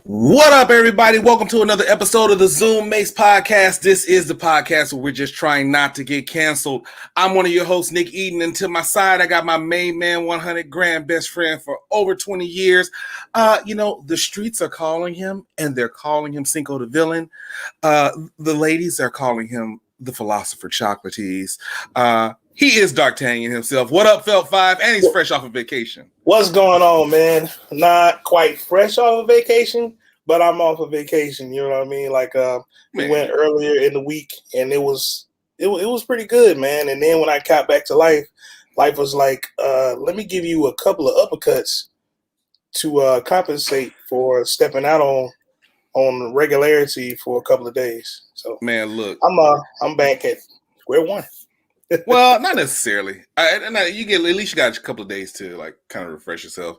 What up, everybody? Welcome to another episode of the Zoommates podcast. This is the podcast where we're just trying not to get canceled. I'm one of your hosts, Nick Eden, and to my side, I got my main man, 100 grand best friend for over 20 years. The streets are calling him, and they're calling him Cinco the Villain. The ladies are calling him the Philosopher Chocolates. He is D'Artagnan himself. What up, Felt 5? And he's fresh off of vacation. What's going on, man? Not quite fresh off of vacation, but I'm off of vacation. You know what I mean? We went earlier in the week, and it was pretty good, man. And then when I got back to life was like, let me give you a couple of uppercuts to compensate for stepping out on regularity for a couple of days. So, man, look, I'm back at square one. Well, not necessarily. At least you got a couple of days to like kind of refresh yourself.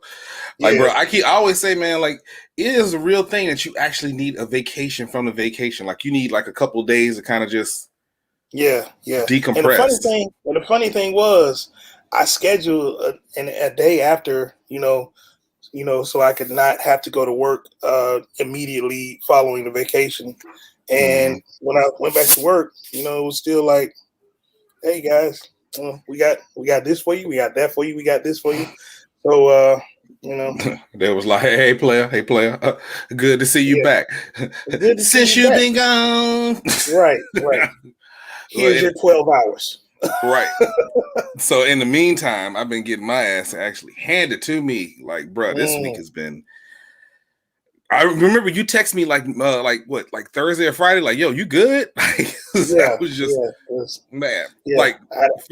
Like, bro, I always say, man, like it is a real thing that you actually need a vacation from the vacation. Like you need like a couple of days to kind of just decompress. And the funny thing was, I scheduled a day after, so I could not have to go to work immediately following the vacation. And when I went back to work, it was still like, hey guys, we got this for you, we got that for you, we got this for you. So They was like, hey player, good to see you back. Since you've been gone. Right. Here's your 12 hours. Right. So in the meantime, I've been getting my ass actually handed to me. Like, bro, this week has been. I remember you text me like Thursday or Friday, like, yo, you good? Like, that was just man. Yeah. Like,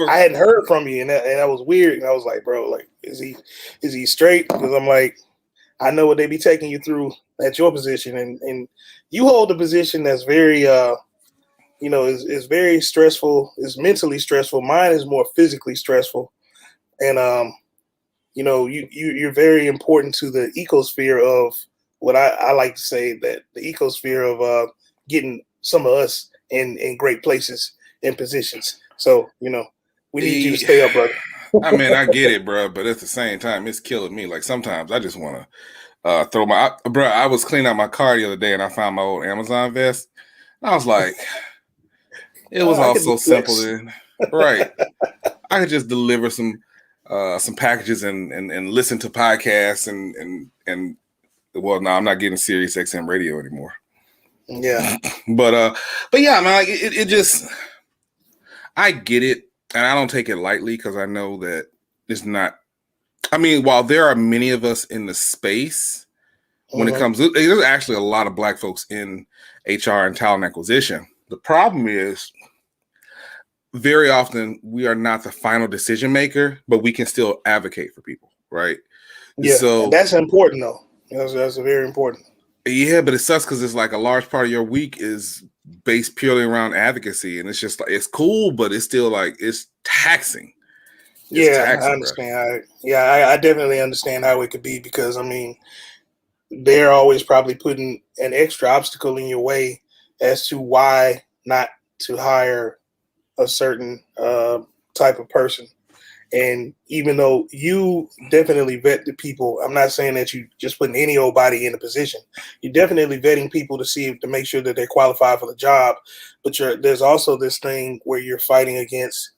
I hadn't heard from you, and that was weird. And I was like, bro, like, is he straight? Because I'm like, I know what they be taking you through at your position, and you hold a position that's very, is very stressful. Is mentally stressful. Mine is more physically stressful, and you're very important to the ecosphere of. What I like to say that the ecosphere of getting some of us in great places and positions. So, we need you to stay up, brother. I mean, I get it, bro, but at the same time, it's killing me. Like sometimes I just want to throw bro. I was cleaning out my car the other day and I found my old Amazon vest. And I was like, it was all so simple. Right. I could just deliver some packages and listen to podcasts and well, no, I'm not getting Sirius XM radio anymore. Yeah, but yeah, man, like it just, I get it, and I don't take it lightly because I know that it's not. I mean, while there are many of us in the space, when it comes, there's actually a lot of Black folks in HR and talent acquisition. The problem is, very often we are not the final decision maker, but we can still advocate for people, right? Yeah, so that's important though. That's very important. Yeah, but it sucks because it's like a large part of your week is based purely around advocacy, and it's just like it's cool, but it's still like it's taxing. I understand. I definitely understand how it could be because I mean, they're always probably putting an extra obstacle in your way as to why not to hire a certain type of person. And even though you definitely vet the people, I'm not saying that you just putting any old body in a position. You're definitely vetting people to make sure that they're qualified for the job. But there's also this thing where you're fighting against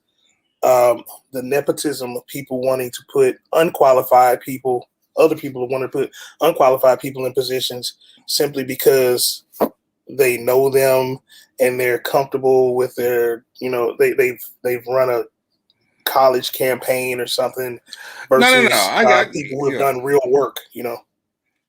the nepotism of people wanting to put unqualified people, other people who want to put unqualified people in positions simply because they know them and they're comfortable with their, they've run a college campaign or something versus people who have done real work,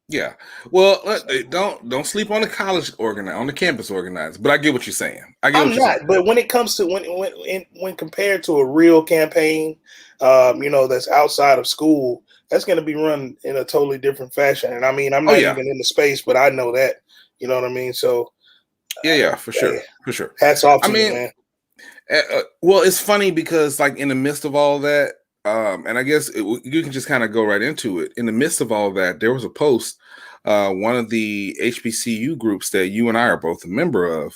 Yeah. Well, don't sleep on the college on the campus organizer. But I get what you're saying. But when it comes to when compared to a real campaign, that's outside of school, that's going to be run in a totally different fashion. And I mean, I'm not even in the space, but I know that. You know what I mean? So. Yeah, for sure. Hats off to you, man. Well, it's funny because like in the midst of all that, and I guess you can just kind of go right into it. In the midst of all that, there was a post, one of the HBCU groups that you and I are both a member of.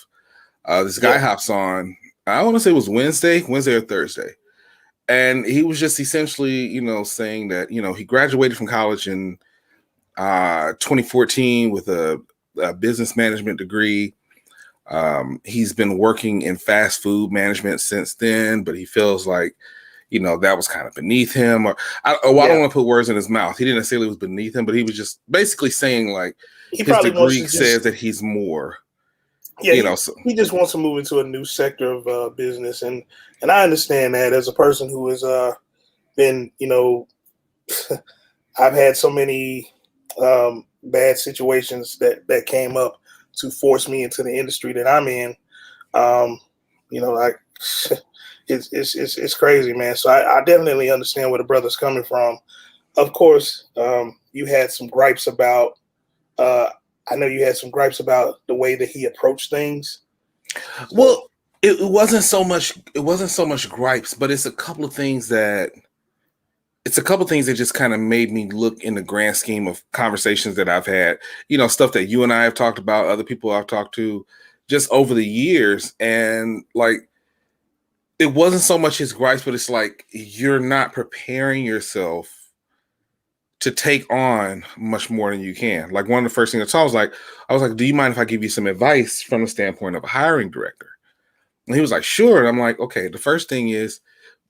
This guy hops on, I want to say it was Wednesday or Thursday. And he was just essentially, saying that, he graduated from college in 2014 with a business management degree. He's been working in fast food management since then, but he feels like, that was kind of beneath him. I don't want to put words in his mouth. He didn't necessarily was beneath him, but he was just basically saying like his degree says that he's more. Yeah, he just wants to move into a new sector of business, and I understand that as a person who has been, I've had so many bad situations that came up to force me into the industry that I'm in. Like it's crazy, man. So I definitely understand where the brother's coming from. Of course, you had some gripes about. I know you had some gripes about the way that he approached things. Well, it wasn't so much. It wasn't so much gripes, but it's a couple of things that just kind of made me look in the grand scheme of conversations that I've had. Stuff that you and I have talked about, other people I've talked to, just over the years, and like, it wasn't so much his gripes, but it's like you're not preparing yourself to take on much more than you can. Like, one of the first things I was like, do you mind if I give you some advice from the standpoint of a hiring director? And he was like, sure. And I'm like, okay, the first thing is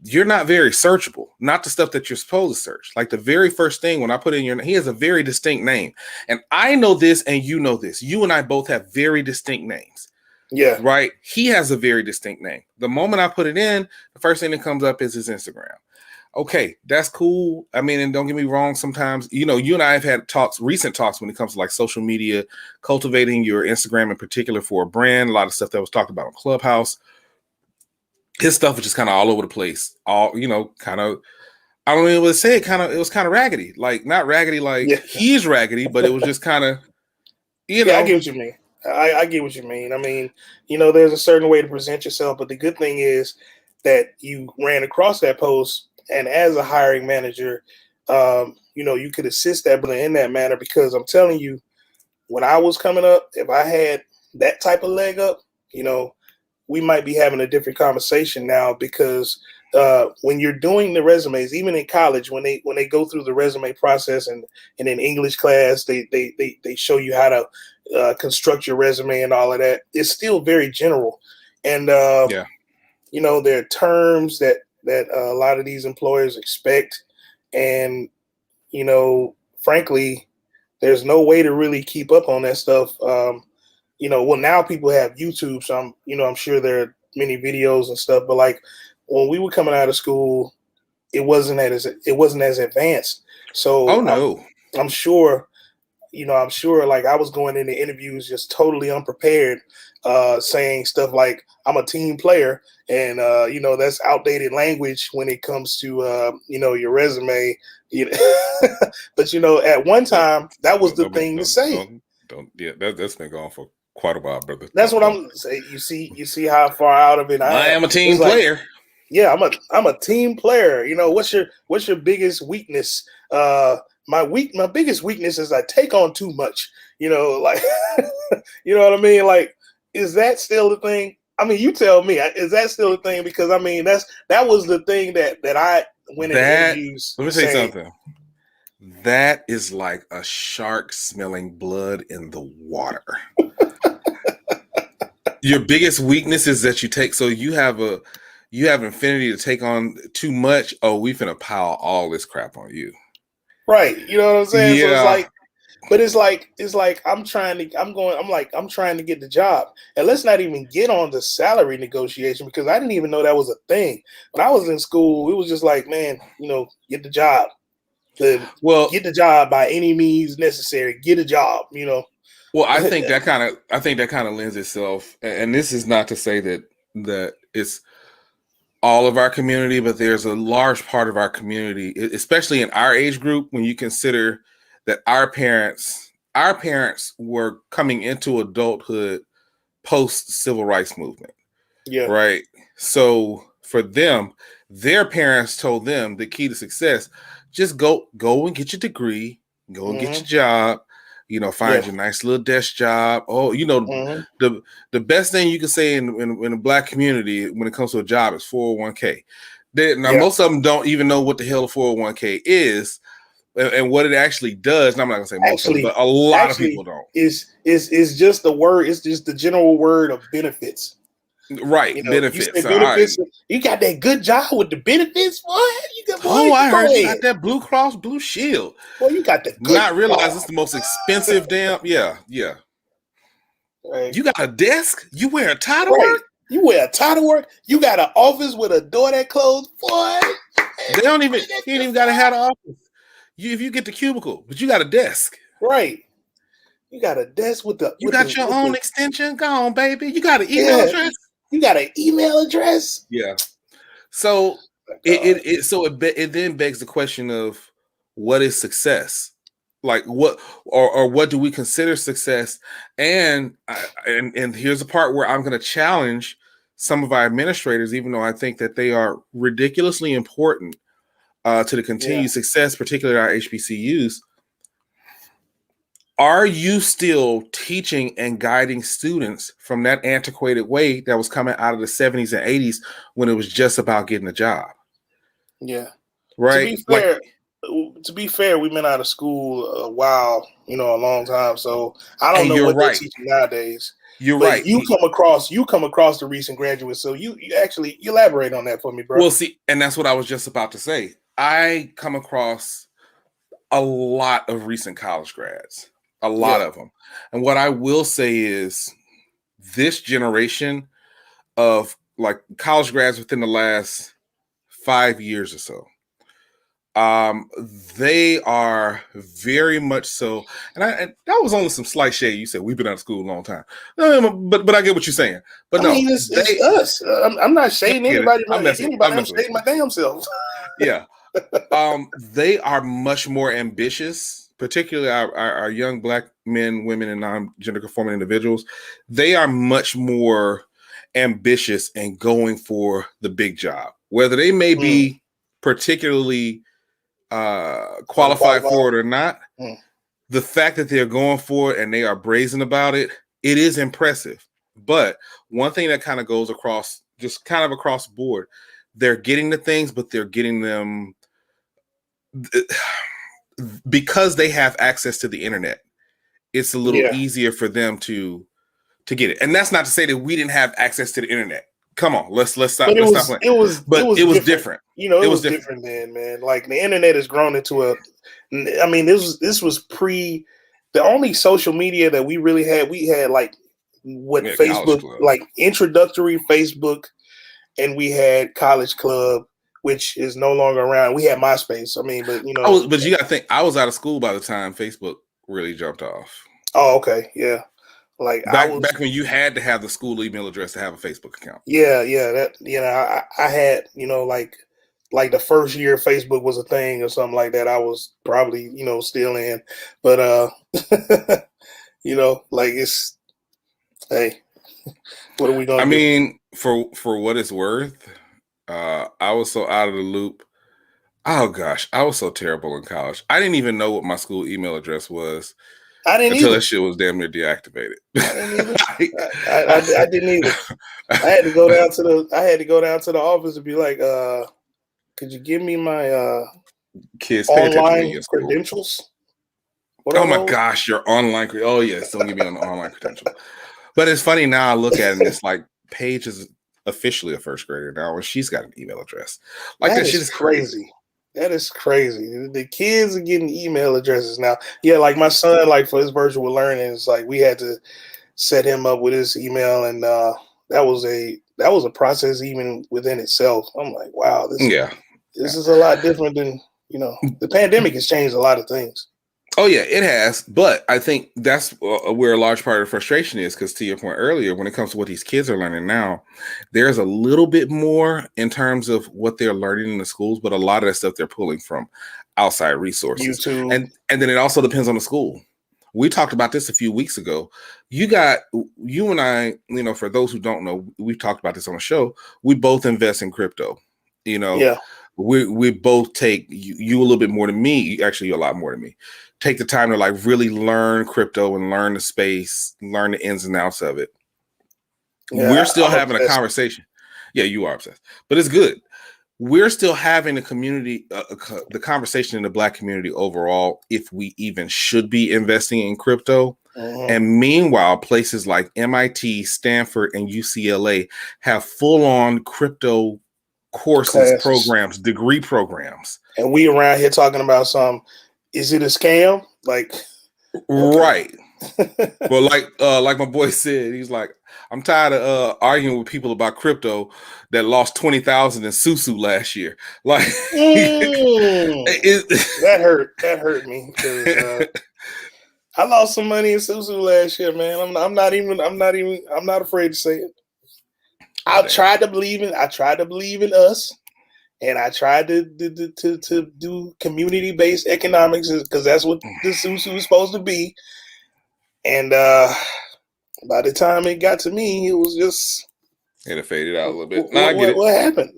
you're not very searchable, not the stuff that you're supposed to search. Like, the very first thing when I put in he has a very distinct name. And I know this and you know this. You and I both have very distinct names. Yeah. Right? He has a very distinct name. The moment I put it in, the first thing that comes up is his Instagram. Okay, that's cool. I mean, and don't get me wrong, sometimes, you and I have had recent talks when it comes to like social media, cultivating your Instagram in particular for a brand, a lot of stuff that was talked about on Clubhouse. His stuff was just kind of all over the place. All, kind of, I don't even want to say it, it was kind of raggedy. Like, not raggedy like he's raggedy, but it was just kind of, Yeah, I get what you mean. I get what you mean. I mean, there's a certain way to present yourself, but the good thing is that you ran across that post, and as a hiring manager, you could assist that brother in that manner, because I'm telling you, when I was coming up, if I had that type of leg up, we might be having a different conversation now, because when you're doing the resumes, even in college, when they go through the resume process, and in English class, they show you how to construct your resume and all of that, it's still very general. And, there are terms that a lot of these employers expect. And, frankly, there's no way to really keep up on that stuff. Well, now people have YouTube, so I'm sure there are many videos and stuff, but like when we were coming out of school, it wasn't as advanced. So oh no, I'm sure like I was going into interviews just totally unprepared, saying stuff like I'm a team player, and that's outdated language when it comes to your resume. But at one time that was the thing to say. That's been going for quite a while, brother. That's what I'm saying. You see how far out of it I am. A team player. Yeah, I'm a team player. What's your biggest weakness? My biggest weakness is I take on too much. Like, you know what I mean? Like, is that still the thing? I mean, you tell me. Is that still the thing? Because I mean, that was the thing that I went in interviews. Let me say something. That is like a shark smelling blood in the water. Your biggest weakness is that you take. So you have infinity to take on too much. Oh, we finna pile all this crap on you. Right. You know what I'm saying? Yeah. So it's like, but it's like I'm trying to get the job. And let's not even get on the salary negotiation, because I didn't even know that was a thing. When I was in school, it was just like, man, get the job. Get the job by any means necessary. Get a job, Well, I think that kind of lends itself, and this is not to say that it's all of our community, but there's a large part of our community, especially in our age group, when you consider that our parents were coming into adulthood post civil rights movement. Yeah. Right. So for them, their parents told them the key to success: just go and get your degree, go and get your job, find your nice little desk job. Oh, the best thing you can say in a Black community when it comes to a job is 401k. Now, most of them don't even know what the hell a 401k is, and what it actually does. And I'm not gonna say most of it, but a lot of people don't. Is just the word. It's just the general word of benefits. Right, benefits. You say benefits. You got that good job with the benefits, boy. I heard you got that Blue Cross Blue Shield. Boy, you got the good. Not realize it's the most expensive damn. Yeah. Right. You got a desk. You wear a tie to work. You wear a tie to work. You got an office with a door that closed, boy. They don't even. You ain't even got to have an office. If you get the cubicle, but you got a desk. Right. You got a desk with the. You got your own extension. Go on, baby. You got an email address. You got an email address. Yeah. So it then begs the question of what is success? Like what or what do we consider success? And here's the part where I'm going to challenge some of our administrators, even though I think that they are ridiculously important to the continued success, particularly our HBCUs. Are you still teaching and guiding students from that antiquated way that was coming out of the 70s and 80s when it was just about getting a job? Yeah. Right. To be fair, we've been out of school a while, a long time. So I don't know what they're teaching nowadays. You're right. You come across the recent graduates. So you actually elaborate on that for me, bro. Well, see, and that's what I was just about to say. I come across a lot of recent college grads. A lot of them. And what I will say is this generation of like college grads within the last 5 years or so, they are very much so. And that was only some slight shade. You said we've been out of school a long time, but I get what you're saying. But it's us. I'm not shading anybody. I'm shading my damn self. Yeah. They are much more ambitious. Particularly our young Black men, women, and non-gender conforming individuals, they are much more ambitious and going for the big job. Whether they may be particularly qualified for it or not, the fact that they're going for it and they are brazen about it, it is impressive. But one thing that kind of goes across the board, they're getting the things, but they're getting them because they have access to the internet. It's a little easier for them to get it. And that's not to say that we didn't have access to the internet. Come on, let's stop. But it was different. It was different then, man. Like the internet has grown into this was pre the only social media that we really had. We had like Facebook, like introductory Facebook, and we had College Club, which is no longer around. We had MySpace. But you got to think, I was out of school by the time Facebook really jumped off. Oh, okay, yeah. Like back when you had to have the school email address to have a Facebook account. Yeah. That I had like the first year Facebook was a thing or something like that. I was probably still in, but like it's what are we going? I mean, for what it's worth. I was so out of the loop. Oh gosh, I was so terrible in college. I didn't even know what my school email address was. Until that shit was damn near deactivated. I didn't either. I had to go down to the office and be like, could you give me my kids online credentials? Oh my gosh, your online. Oh yes, don't give me an online credential. But it's funny now. I look at it and it's like Paige is officially a first grader now, and she's got an email address. Like that shit is crazy. That is crazy. The kids are getting email addresses now. Yeah, like my son, like for his virtual learning, it's like we had to set him up with his email, and that was a process even within itself. I'm like, wow, this is a lot different than the pandemic has changed a lot of things. Oh yeah, it has. But I think that's where a large part of the frustration is, because to your point earlier, when it comes to what these kids are learning now, there's a little bit more in terms of what they're learning in the schools, but a lot of that stuff they're pulling from outside resources. YouTube. And then it also depends on the school. We talked about this a few weeks ago. You and I, for those who don't know, we've talked about this on the show. We both invest in crypto, Yeah. We both take you a little bit more than me. Actually, you're a lot more than me. Take the time to like really learn crypto and learn the space, learn the ins and outs of it. Yeah, we're still having a conversation. Yeah, you are obsessed, but it's good. we're still having the community, the conversation in the Black community overall, if we even should be investing in crypto. And meanwhile, places like MIT, Stanford, and UCLA have full-on crypto courses, programs, degree programs. And we around here talking about is it a scam? Like, right. Well, like my boy said, he's like, I'm tired of arguing with people about crypto that lost 20,000 in Susu last year. Like, that hurt me because I lost some money in Susu last year, man. I'm not afraid to say it. I tried to believe in us, and I tried to do community-based economics because that's what the Susu is supposed to be. And by the time it got to me, it was just it faded out a little bit. What happened?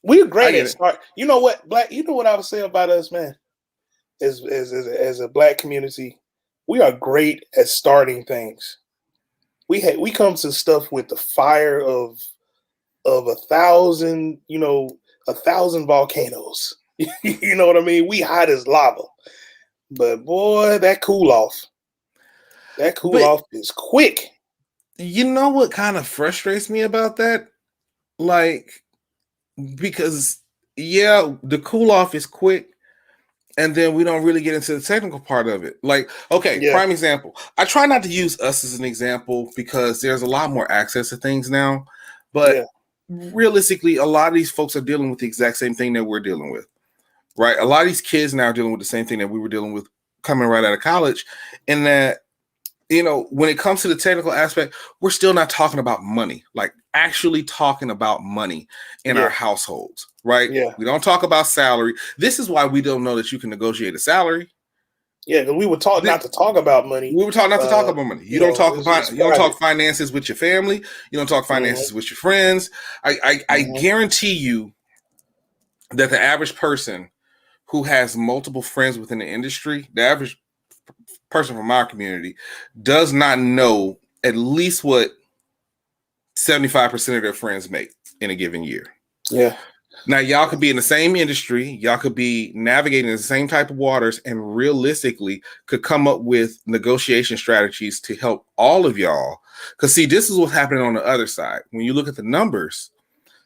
We're great at start. You know what, Black? You know what I would say about us, man? As a Black community, we are great at starting things. We come to stuff with the fire of 1,000, 1,000 volcanoes. You know what I mean? We hot as lava. But boy, that cool off is quick. You know what kind of frustrates me about that? Like, because the cool off is quick, and then we don't really get into the technical part of it. Like, okay, prime example. I try not to use us as an example because there's a lot more access to things now. But realistically, a lot of these folks are dealing with the exact same thing that we're dealing with, right? A lot of these kids now are dealing with the same thing that we were dealing with coming right out of college. And that, when it comes to the technical aspect, we're still not talking about money, like actually talking about money in our households, right? Yeah. We don't talk about salary. This is why we don't know that you can negotiate a salary. Yeah, because we were taught not to talk about money. We were taught not to talk about money. You don't talk finances with your family. You don't talk finances with your friends. I guarantee you that the average person who has multiple friends within the industry, the average person from our community, does not know at least what 75% of their friends make in a given year. Yeah. Now, y'all could be in the same industry, y'all could be navigating the same type of waters, and realistically could come up with negotiation strategies to help all of y'all. Because, see, this is what's happening on the other side. When you look at the numbers,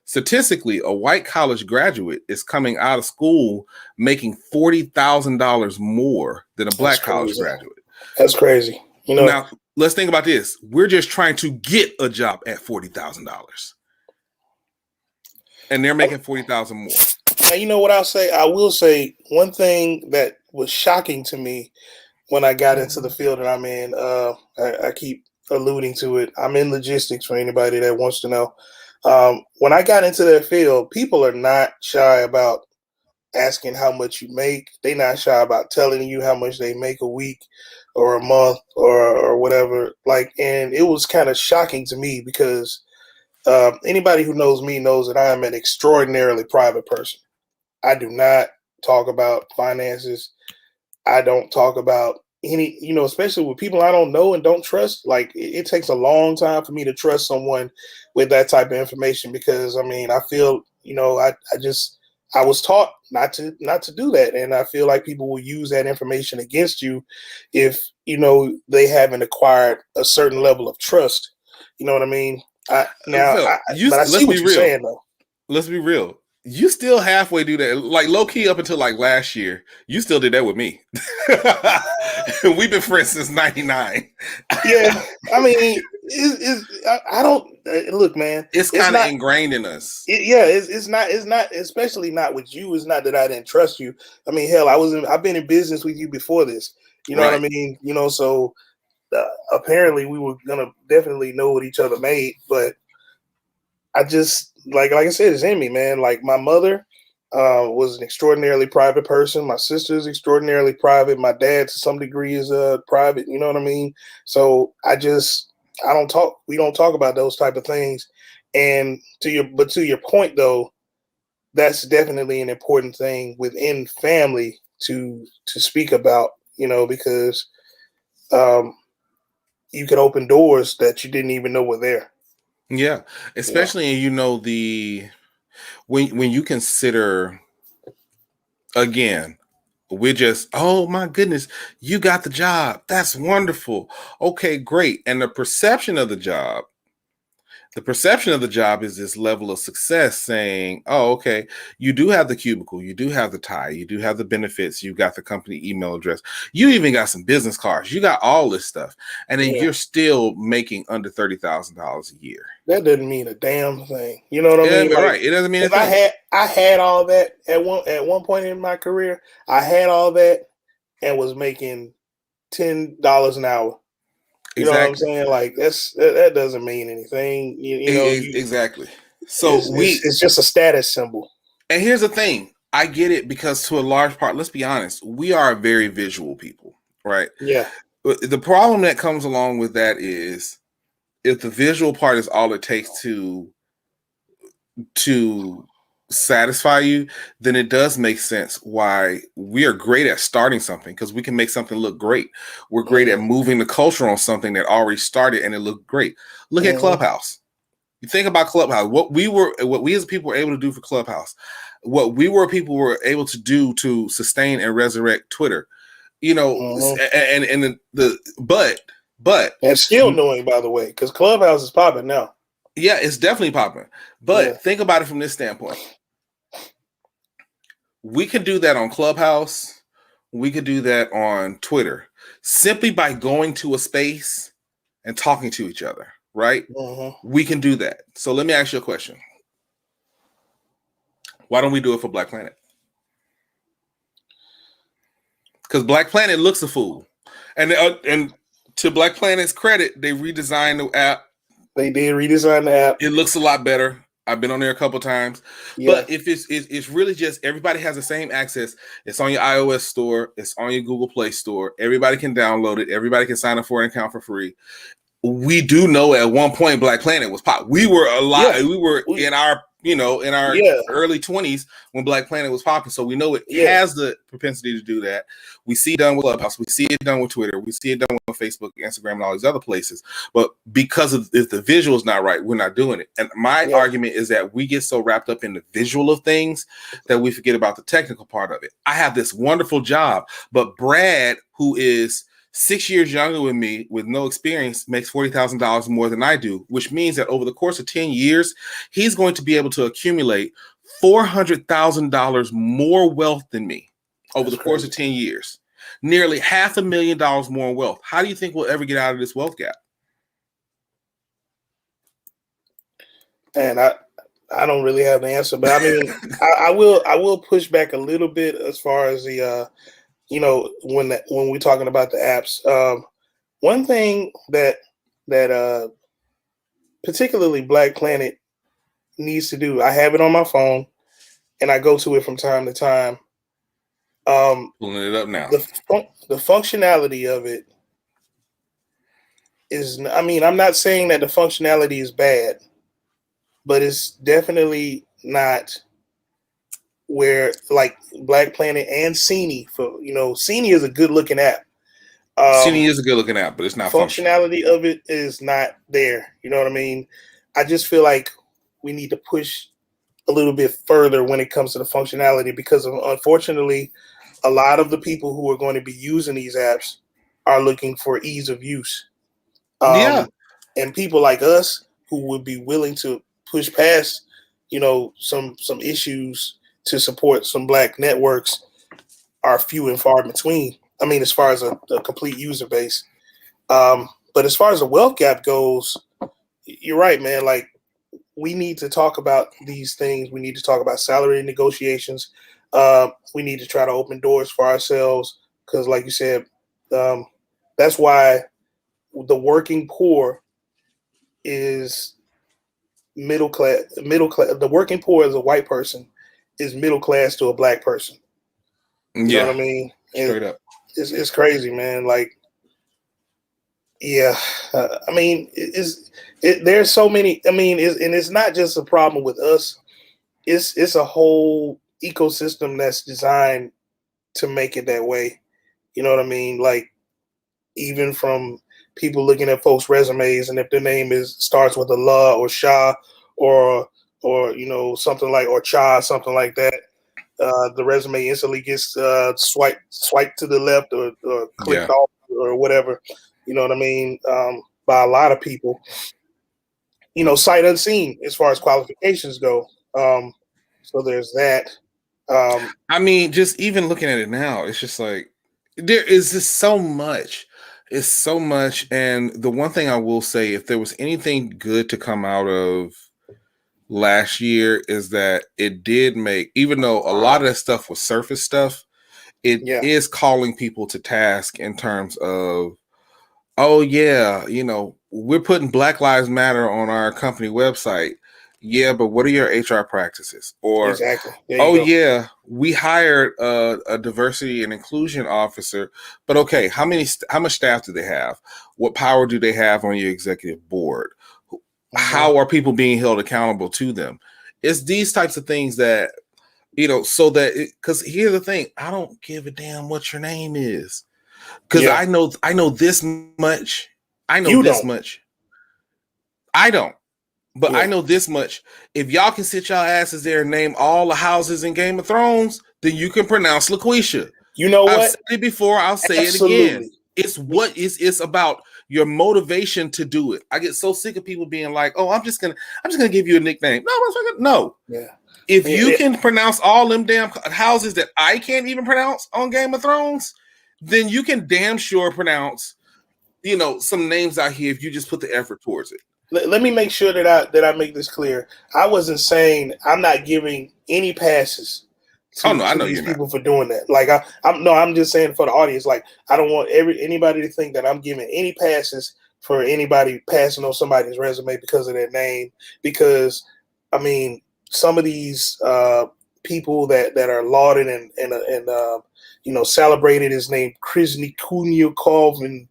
statistically, a white college graduate is coming out of school making $40,000 more than a Black college graduate. That's crazy. Now, let's think about this. We're just trying to get a job at $40,000. And they're making $40,000 more. Now, you know what I'll say? I will say one thing that was shocking to me when I got into the field that I'm in. I keep alluding to it. I'm in logistics for anybody that wants to know. When I got into that field, people are not shy about asking how much you make. They're not shy about telling you how much they make a week or a month or whatever. And it was kind of shocking to me because anybody who knows me knows that I am an extraordinarily private person. I do not talk about finances. I don't talk about any, especially with people I don't know and don't trust. It takes a long time for me to trust someone with that type of information because, I feel, I was taught not to do that. And I feel like people will use that information against you if, they haven't acquired a certain level of trust. You know what I mean? But I see what you're saying, though. Let's be real. You still halfway do that. Like low key up until like last year, you still did that with me. We've been friends since '99. Yeah, I don't look, man. It's kind of ingrained in us. It's not, especially not with you. It's not that I didn't trust you. Hell, I've been in business with you before this. You know what I mean? So apparently we were gonna definitely know what each other made, but I just like I said, it's in me, man. Like my mother was an extraordinarily private person. My sister is extraordinarily private. My dad, to some degree, is private. You know what I mean? So we don't talk about those type of things. And to your point, though, that's definitely an important thing within family to speak about. Because you can open doors that you didn't even know were there. Yeah, especially when you consider, again, we're just, oh my goodness, you got the job. That's wonderful. Okay, great. And the perception of the job is this level of success, saying, oh, okay, you do have the cubicle, you do have the tie, you do have the benefits, you got the company email address, you even got some business cards, you got all this stuff, and then you're still making under $30,000 a year. That doesn't mean a damn thing. You know what I mean? Like, right. It doesn't mean a thing. I had all that at one point in my career. I had all that and was making $10 an hour. You know what I'm saying? Like that doesn't mean anything. You know exactly. So it's just a status symbol. And here's the thing: I get it, because to a large part, let's be honest, we are very visual people, right? Yeah. The problem that comes along with that is, if the visual part is all it takes to satisfy you, then it does make sense why we are great at starting something, because we can make something look great. We're great at moving the culture on something that already started and it looked great. Look at Clubhouse. You think about Clubhouse, what we as people were able to do for Clubhouse, what people were able to do to sustain and resurrect Twitter, you know, but and still doing, by the way, because Clubhouse is popping now. Yeah, it's definitely popping. But think about it from this standpoint. We could do that on Clubhouse. We could do that on Twitter, simply by going to a space and talking to each other, right? We can do that. So let me ask you a question. Why don't we do it for Black Planet? Because Black Planet looks a fool. And to Black Planet's credit, they redesigned the app. They did redesign the app. It looks a lot better. I've been on there a couple times. Yeah. But if it's really just everybody has the same access. It's on your iOS store. It's on your Google Play store. Everybody can download it. Everybody can sign up for an account for free. We do know at one point Black Planet was pop. We were a lot. Yeah. We were in our early 20s when Black Planet was popping. So we know it has the propensity to do that. We see it done with Clubhouse. We see it done with Twitter. We see it done with Facebook, Instagram, and all these other places. But because of if the visual is not right, we're not doing it. And my argument is that we get so wrapped up in the visual of things that we forget about the technical part of it. I have this wonderful job, but Brad, who is 6 years younger than me with no experience, makes $40,000 more than I do, which means that over the course of 10 years, he's going to be able to accumulate $400,000 more wealth than me over the course of 10 years. Nearly $500,000 more in wealth. How do you think we'll ever get out of this wealth gap? And I don't really have the answer, but I mean, I will push back a little bit as far as the when we're talking about the apps. One thing that particularly Black Planet needs to do, I have it on my phone and I go to it from time to time. Pulling it up now. The functionality of it is, I mean, I'm not saying that the functionality is bad, but it's definitely not where like Black Planet and Cine Cine is a good looking app. Cine is a good looking app, but it's not functionality of it is not there. You know what I mean? I just feel like we need to push a little bit further when it comes to the functionality, because unfortunately, a lot of the people who are going to be using these apps are looking for ease of use. And people like us who would be willing to push past, some issues to support some Black networks are few and far between. I mean, as far as a complete user base. But as far as the wealth gap goes, you're right, man. Like, we need to talk about these things. We need to talk about salary negotiations. We need to try to open doors for ourselves because, like you said, that's why the working poor is middle class. The working poor as a white person is middle class to a Black person. You know what I mean? Straight up. It's crazy, man. Like, yeah, I mean, there's so many. I mean, and it's not just a problem with us. It's a whole ecosystem that's designed to make it that way. You know what I mean? Like, even from people looking at folks' resumes, and if their name starts with a La or Shah or or something like or cha something like that, the resume instantly gets swiped to the left or clicked off or whatever. You know what I mean? By a lot of people. Sight unseen as far as qualifications go. So there's that. I mean, just even looking at it now, it's just like there is just so much. It's so much. And the one thing I will say, if there was anything good to come out of last year, is that it did make, even though a lot of that stuff was surface stuff, it is calling people to task in terms of, oh yeah, we're putting Black Lives Matter on our company website. Yeah, but what are your HR practices? Or, exactly. Yeah, we hired a diversity and inclusion officer, but okay, how much staff do they have? What power do they have on your executive board? How are people being held accountable to them? It's these types of things that, so that, because here's the thing, I don't give a damn what your name is. Because I know this much. I know this much. I don't. But I know this much. If y'all can sit y'all asses there and name all the houses in Game of Thrones, then you can pronounce LaQuisha. You know what? I've said it before. I'll say it again. It's about your motivation to do it. I get so sick of people being like, "Oh, I'm just gonna give you a nickname." No. Yeah. If you can pronounce all them damn houses that I can't even pronounce on Game of Thrones, then you can damn sure pronounce, some names out here if you just put the effort towards it. Let me make sure that I make this clear. I wasn't saying I'm not giving any passes to these people for doing that. Like I'm just saying for the audience. Like I don't want anybody to think that I'm giving any passes for anybody passing on somebody's resume because of their name. Because I mean, some of these people that are lauded and celebrated is named Krishny Kunyakov and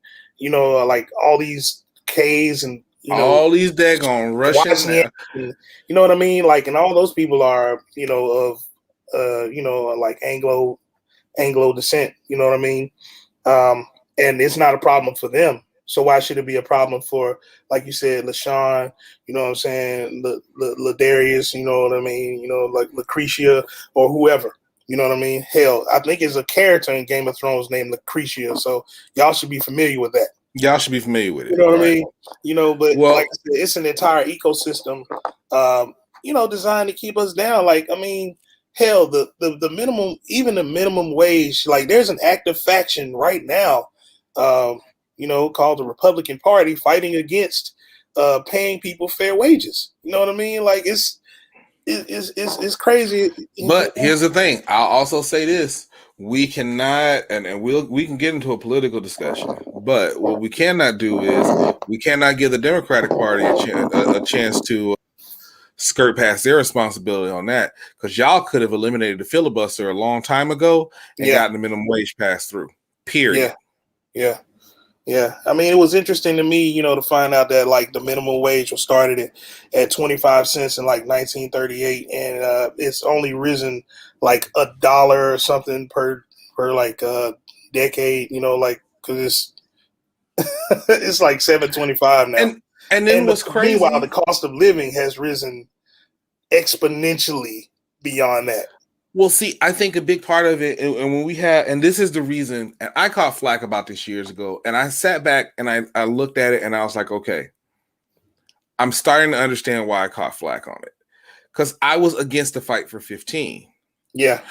like all these K's and all these daggone Russian, you know what I mean? Like, and all those people are, of, like Anglo descent. You know what I mean? And it's not a problem for them. So why should it be a problem for, like you said, LaShawn? You know what I'm saying? Ladarius. You know what I mean? Like Lucretia or whoever. You know what I mean? Hell, I think there's a character in Game of Thrones named Lucretia. So y'all should be familiar with that. Y'all should be familiar with it. You know what I mean? But like I said, it's an entire ecosystem, designed to keep us down. Like, I mean, hell, the minimum, even the minimum wage, like there's an active faction right now, called the Republican Party fighting against paying people fair wages. You know what I mean? Like it's crazy. But here's the thing. I'll also say this. We cannot, and we can get into a political discussion, but what we cannot do is we cannot give the Democratic Party a chance to skirt past their responsibility on that, because y'all could have eliminated the filibuster a long time ago and gotten the minimum wage passed through. Period. Yeah. I mean, it was interesting to me, to find out that like the minimum wage was started at 25 cents in like 1938, and it's only risen like $1 or something per like decade, like because it's like $7.25 now. And then what's crazy? Meanwhile, the cost of living has risen exponentially beyond that. Well, see, I think a big part of it, and when we had, and this is the reason, and I caught flack about this years ago, and I sat back and I looked at it and I was like, okay, I'm starting to understand why I caught flack on it. Because I was against the fight for 15. Yeah.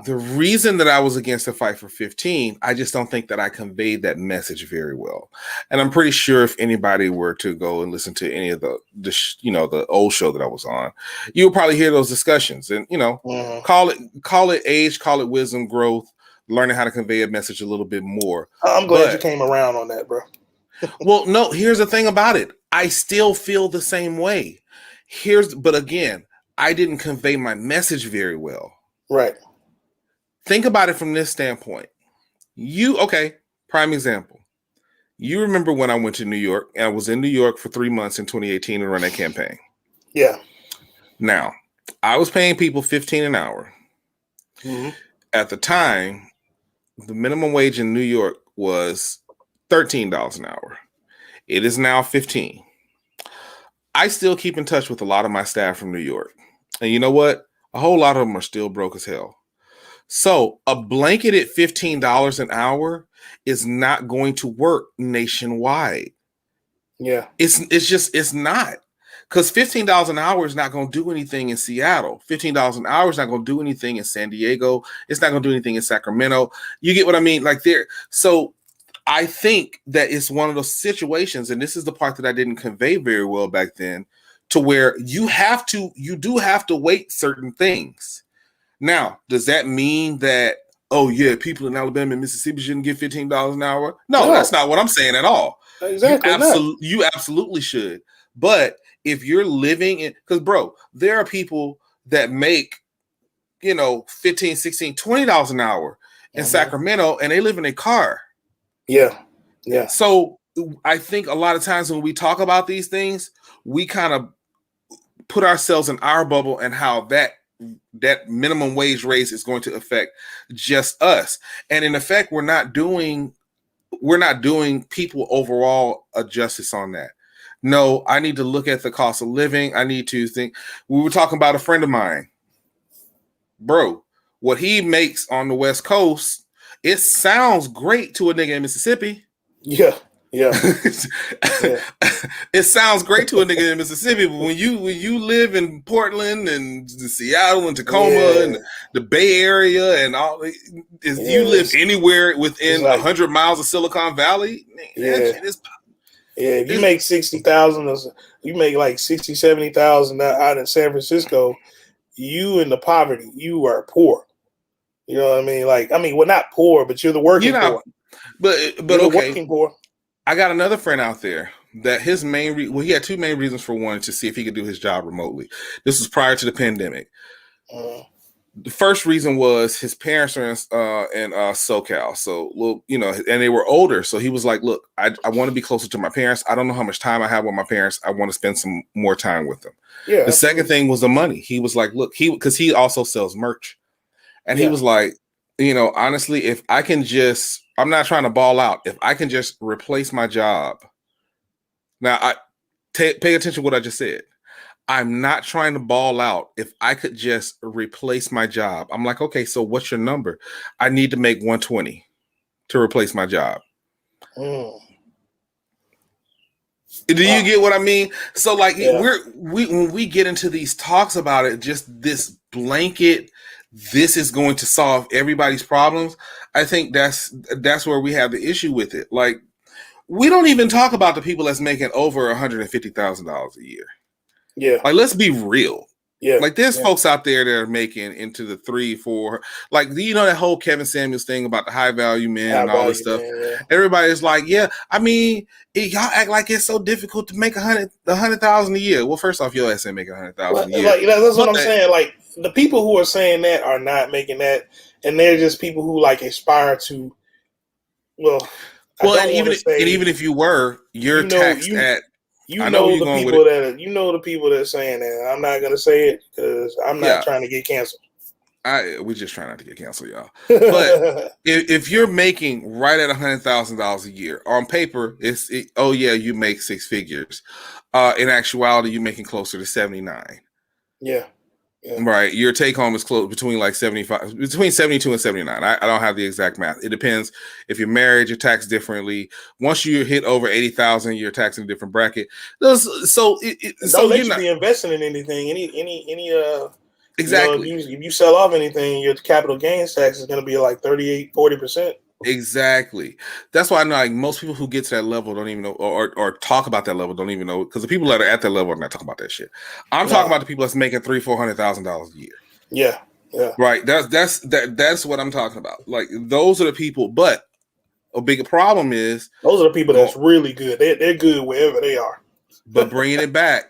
The reason that I was against the fight for 15, I just don't think that I conveyed that message very well. And I'm pretty sure if anybody were to go and listen to any of the old show that I was on, you'll probably hear those discussions. And call it age, call it wisdom, growth, learning how to convey a message a little bit more. I'm glad you came around on that, bro. Well, no, here's the thing about it. I still feel the same way. But again, I didn't convey my message very well. Right. Think about it from this standpoint. Prime example. You remember when I went to New York, and I was in New York for 3 months in 2018 and run that campaign. Yeah. Now, I was paying people $15 an hour. Mm-hmm. At the time, the minimum wage in New York was $13 an hour. It is now $15. I still keep in touch with a lot of my staff from New York. And you know what? A whole lot of them are still broke as hell. So a blanketed $15 an hour is not going to work nationwide. Yeah. It's not. Because $15 an hour is not going to do anything in Seattle. $15 an hour is not going to do anything in San Diego. It's not going to do anything in Sacramento. You get what I mean? Like there. So I think that it's one of those situations, and this is the part that I didn't convey very well back then, to where you do have to weight certain things. Now, does that mean that, oh yeah, people in Alabama and Mississippi shouldn't get $15 an hour? No, that's not what I'm saying at all. Exactly. You absolutely should. But if you're living in, because bro, there are people that make, $15, $16, $20 an hour in Sacramento, and they live in a car. Yeah. So I think a lot of times when we talk about these things, we kind of put ourselves in our bubble and how that minimum wage raise is going to affect just us. And in effect, we're not doing people overall a justice on that. No, I need to look at the cost of living. I need to think. We were talking about a friend of mine, bro. What he makes on the West Coast, it sounds great to a nigga in Mississippi. Yeah. It sounds great to a nigga in Mississippi, but when you live in Portland and Seattle and Tacoma and the Bay Area and all, you live anywhere within 100 miles of Silicon Valley, man, if you make 60,000, you make like 60, 70,000 out in San Francisco, you in the poverty, you are poor. You know what I mean? Well, not poor, but you're the working poor. But you're okay. The working poor. I got another friend out there that his main he had two main reasons for wanting to see if he could do his job remotely. This was prior to the pandemic. The first reason was his parents are in SoCal, so and they were older. So he was like, "Look, I want to be closer to my parents. I don't know how much time I have with my parents. I want to spend some more time with them." Yeah. The second thing was the money. He was like, "Look, because he also sells merch, and he was like, honestly, if I can just, I'm not trying to ball out. If I can just replace my job." Now, pay attention to what I just said. I'm not trying to ball out. If I could just replace my job, I'm like, okay, so what's your number? I need to make 120 to replace my job. Do you get what I mean? So like when we get into these talks about it, just this blanket, this is going to solve everybody's problems. I think that's where we have the issue with it. Like, we don't even talk about the people that's making over $150,000 a year. Yeah. Like, let's be real. Yeah. Like, there's folks out there that are making into the 3, 4, like, that whole Kevin Samuels thing about the high value men and all this stuff. Everybody's like, yeah, I mean, y'all act like it's so difficult to make $100,000 a year. Well, first off, your ass ain't making $100,000 a year. Like, that's what I'm saying. Like, the people who are saying that are not making that, and they're just people who like aspire to. And even if you were, you're taxed at. The people that are saying that. I'm not gonna say it because I'm not trying to get canceled. We just try not to get canceled, y'all. But if you're making right at $100,000 a year on paper, you make 6 figures. In actuality, you're making closer to 79. Yeah. Right. Your take home is close between 72 and 79. I don't have the exact math. It depends. If you're married, you're taxed differently. Once you hit over 80,000, you're taxed in a different bracket. So let you be investing in anything. Exactly. If you sell off anything, your capital gains tax is going to be like 38-40%. Exactly. That's why I know, like, most people who get to that level don't even know, or talk about that level don't even know, because the people that are at that level are not talking about that shit. I'm talking about the people that's making $300,000-$400,000 a year. Yeah. Right. That's what I'm talking about. Like, those are the people. But a bigger problem is those are the people that's really good. They're good wherever they are. But bringing it back.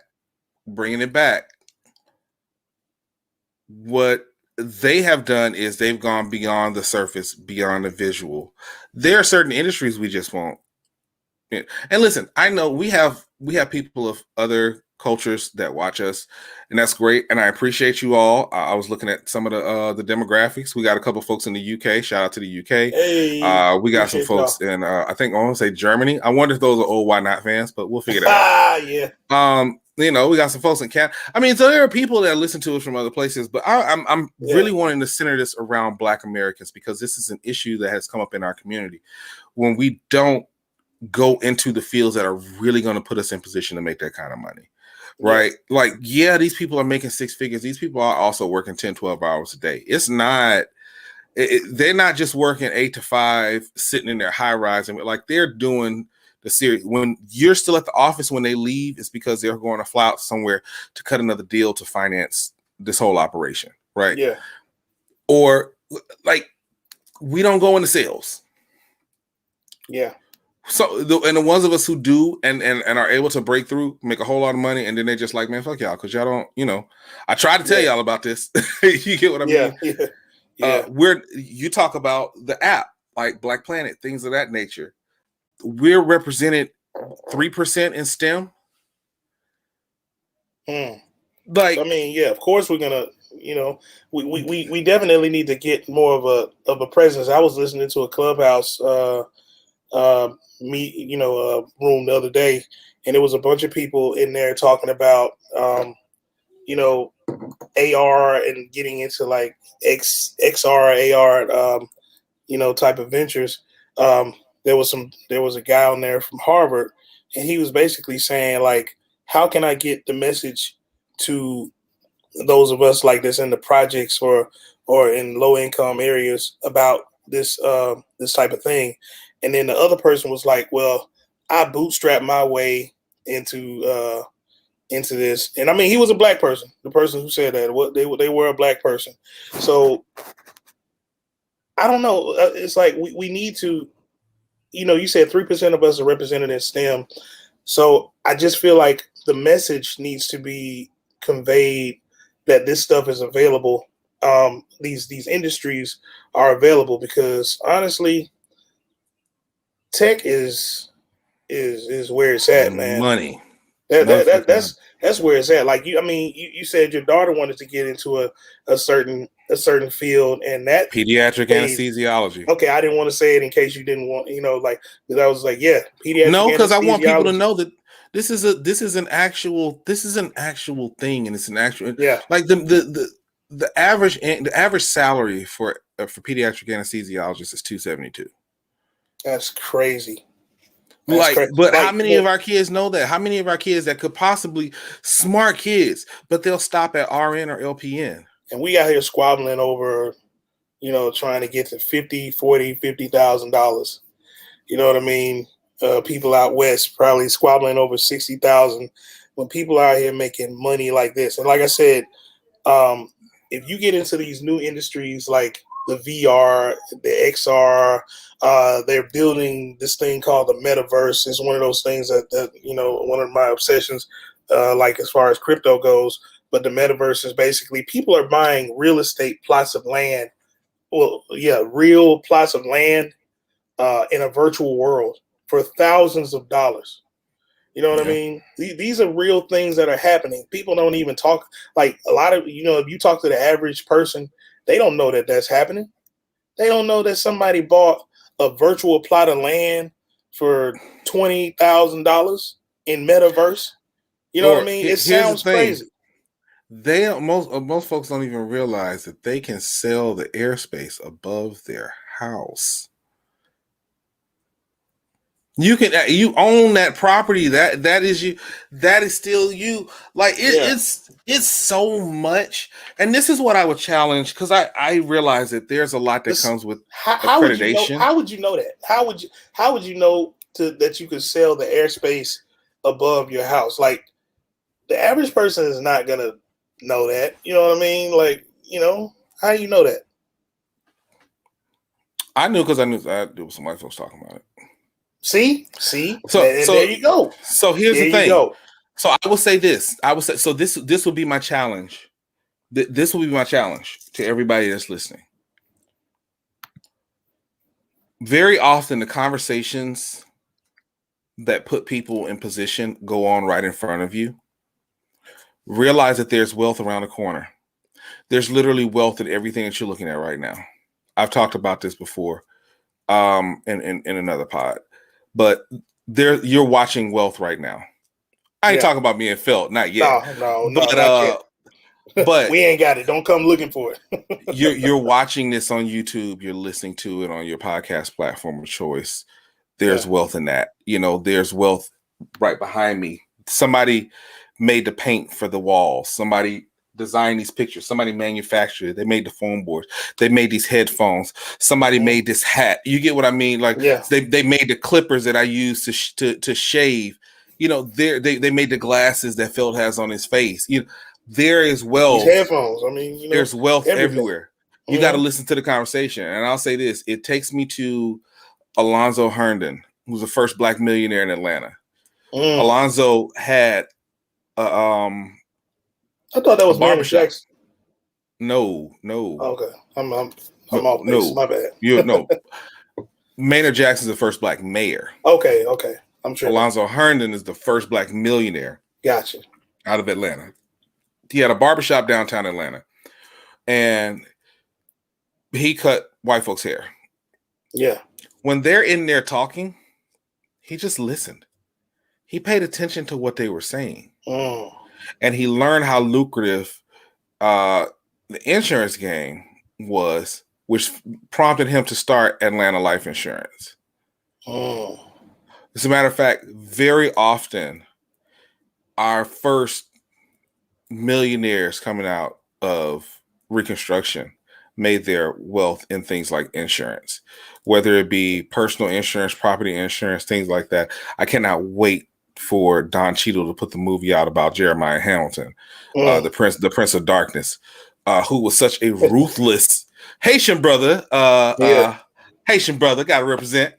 What they have done is they've gone beyond the surface, beyond the visual. There are certain industries we just won't. And listen, I know we have people of other cultures that watch us, and that's great. And I appreciate you all. I was looking at some of the demographics. We got a couple of folks in the UK. Shout out to the UK. Hey, we got some folks in I want to say Germany. I wonder if those are old Why Not fans, but we'll figure that out. Yeah. We got some folks in Canada. I mean, so there are people that listen to us from other places, but I'm really wanting to center this around Black Americans because this is an issue that has come up in our community when we don't go into the fields that are really going to put us in position to make that kind of money. Right? Like, these people are making six figures. These people are also working 10, 12 hours a day. It's not, they're not just working 8 to 5, sitting in their high rise. And like they're doing the series. When you're still at the office, when they leave, it's because they're going to fly out somewhere to cut another deal to finance this whole operation. Right. Yeah. Or like, we don't go into sales. Yeah. So, and the ones of us who do and are able to break through, make a whole lot of money, and then they're just like, man, fuck y'all, because y'all don't, I tried to tell y'all about this. You get what I mean? Yeah. You talk about the app, like Black Planet, things of that nature. We're represented 3% in STEM. Like, I mean, of course we're gonna, we definitely need to get more of a presence. I was listening to a Clubhouse room the other day, and there was a bunch of people in there talking about AR and getting into like XR, AR, type of ventures. There was a guy on there from Harvard, and he was basically saying like, how can I get the message to those of us like this in the projects or in low income areas about this type of thing? And then the other person was like, well, I bootstrapped my way into this. And I mean, he was a Black person, the person who said that. They were a Black person. So I don't know. It's like we need to, you said 3% of us are represented in STEM. So I just feel like the message needs to be conveyed that this stuff is available. These industries are available because honestly, tech is where it's at, man. Money. That's where it's at. Like you said your daughter wanted to get into a certain field, and that pediatric anesthesiology. Okay, I didn't want to say it in case you didn't want, because I was like, pediatric. No, because I want people to know that this is an actual thing, and it's an actual like the average salary for pediatric anesthesiologists is $272. That's crazy. How many of our kids know that? How many of our kids that could possibly smart kids, but they'll stop at RN or LPN? And we out here squabbling over, trying to get to $50,000. You know what I mean? People out west probably squabbling over 60,000 when people out here making money like this. And like I said, if you get into these new industries like the VR, the XR, they're building this thing called the metaverse. It's one of those things that one of my obsessions, like as far as crypto goes. But the metaverse is basically people are buying real estate plots of land. Well, real plots of land in a virtual world for thousands of dollars. You know what I mean? These are real things that are happening. People don't even talk, like a lot of, if you talk to the average person, they don't know that that's happening. They don't know that somebody bought a virtual plot of land for $20,000 in metaverse. You know what I mean? It sounds crazy. Most folks don't even realize that they can sell the airspace above their house. You own that property. That is you. That is still you. Like it's so much. And this is what I would challenge, because I realize that there's a lot that comes with accreditation. How would you know that? How would you know that you could sell the airspace above your house? Like the average person is not gonna know that. You know what I mean? Like, how do you know that? I knew because there was some white folks talking about it. See. So there you go. So here's the thing. So I will say this. So this will be my challenge. This will be my challenge to everybody that's listening. Very often the conversations that put people in position go on right in front of you. Realize that there's wealth around the corner. There's literally wealth in everything that you're looking at right now. I've talked about this before in another pod. But you're watching wealth right now. I ain't talking about being felt, not yet. No, not yet. But we ain't got it. Don't come looking for it. you're watching this on YouTube. You're listening to it on your podcast platform of choice. There's wealth in that. There's wealth right behind me. Somebody made the paint for the walls. Somebody designed these pictures. Somebody manufactured it. They made the foam boards. They made these headphones. Somebody made this hat. You get what I mean? Like they made the clippers that I use to shave. They made the glasses that Phil has on his face. There is wealth. These headphones. I mean, there's wealth everywhere. You Mm-hmm. got to listen to the conversation. And I'll say this: it takes me to Alonzo Herndon, who's the first Black millionaire in Atlanta. Alonzo had I thought that was Maynard Jackson. No. Okay. I'm off base. My bad. Maynard Jackson's the first Black mayor. Okay. I'm sure. Alonzo Herndon is the first Black millionaire. Gotcha. Out of Atlanta. He had a barbershop downtown Atlanta. And he cut white folks' hair. Yeah. When they're in there talking, he just listened. He paid attention to what they were saying. And he learned how lucrative the insurance game was, which prompted him to start Atlanta Life Insurance. As a matter of fact, very often, our first millionaires coming out of Reconstruction made their wealth in things like insurance, whether it be personal insurance, property insurance, things like that. I cannot wait for Don Cheadle to put the movie out about Jeremiah Hamilton, the Prince of Darkness, who was such a ruthless Haitian brother. Haitian brother, got to represent.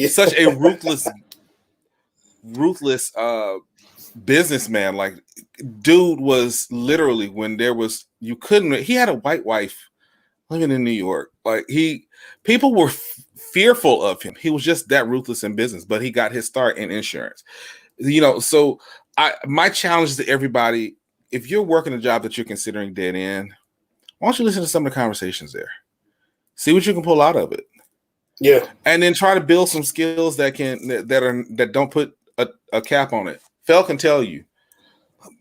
Such a ruthless businessman. Like, dude was literally, when there was, he had a white wife living in New York. Like, people were fearful of him. He was just that ruthless in business, but he got his start in insurance. So my challenge to everybody, if you're working a job that you're considering dead end, why don't you listen to some of the conversations there? See what you can pull out of it. Yeah. And then try to build some skills that don't put a cap on it. Fel can tell you,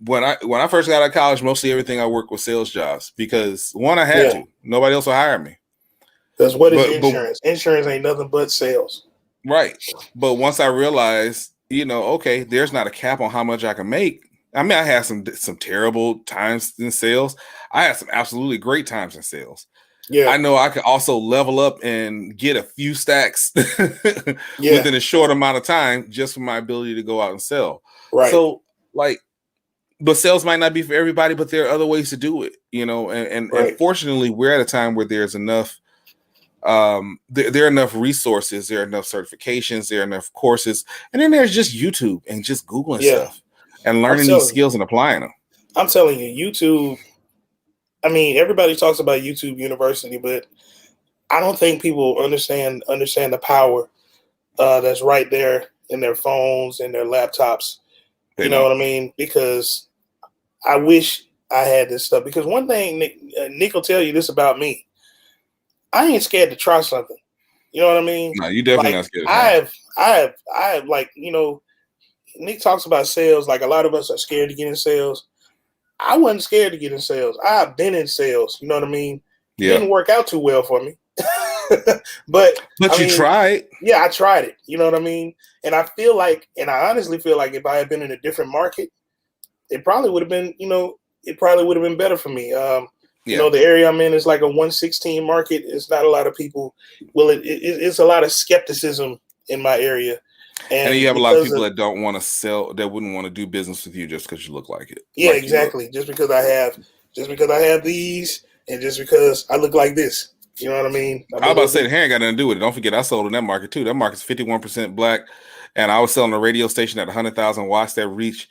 when I first got out of college, mostly everything I worked was sales jobs because I had to. Nobody else would hire me. Because what is insurance? Insurance ain't nothing but sales. Right. But once I realized, okay, there's not a cap on how much I can make. I mean, I had some terrible times in sales. I had some absolutely great times in sales. Yeah. I know I could also level up and get a few stacks within a short amount of time just from my ability to go out and sell. Right. So, but sales might not be for everybody, but there are other ways to do it, and fortunately we're at a time where there's enough, there are enough resources, there are enough certifications, there are enough courses, and then there's just YouTube and just Googling stuff and learning these skills and applying them. I'm telling you, YouTube, I mean, everybody talks about YouTube University, but I don't think people understand the power that's right there in their phones and their laptops. You know what I mean? Because I wish I had this stuff. Because one thing, Nick will tell you this about me. I ain't scared to try something. You know what I mean? No, you definitely not scared. I have Nick talks about sales. Like, a lot of us are scared to get in sales. I wasn't scared to get in sales. I've been in sales. You know what I mean? Yeah. It didn't work out too well for me. but you tried. Yeah, I tried it. You know what I mean? And I honestly feel like if I had been in a different market, it probably would have been, better for me. The area I'm in is like a 116 market. It's not a lot of people. Well, it's a lot of skepticism in my area. And you have a lot of people that don't want to sell, that wouldn't want to do business with you just because you look like it. Yeah, like exactly. Just because I have these, and just because I look like this. You know what I mean? I was about to say the hair ain't got nothing to do with it. Don't forget, I sold in that market too. That market's 51% Black, and I was selling a radio station at 100,000 watts that reached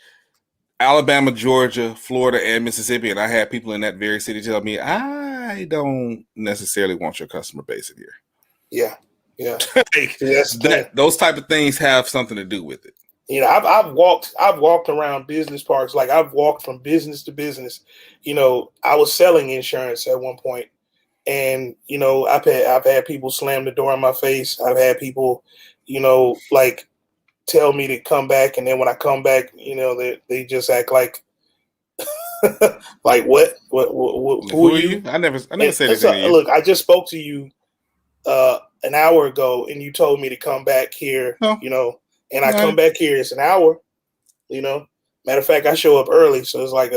Alabama, Georgia, Florida, and Mississippi. And I had people in that very city tell me, I don't necessarily want your customer base here. Yeah. Yeah, those type of things have something to do with it. I've walked around business parks. Like, I've walked from business to business. I was selling insurance at one point, and I've had people slam the door in my face. I've had people, tell me to come back, and then when I come back, they just act like like what who are you? I never said anything to you. Look, I just spoke to you an hour ago, and you told me to come back here, and I come back here, it's an hour, Matter of fact, I show up early, so it's like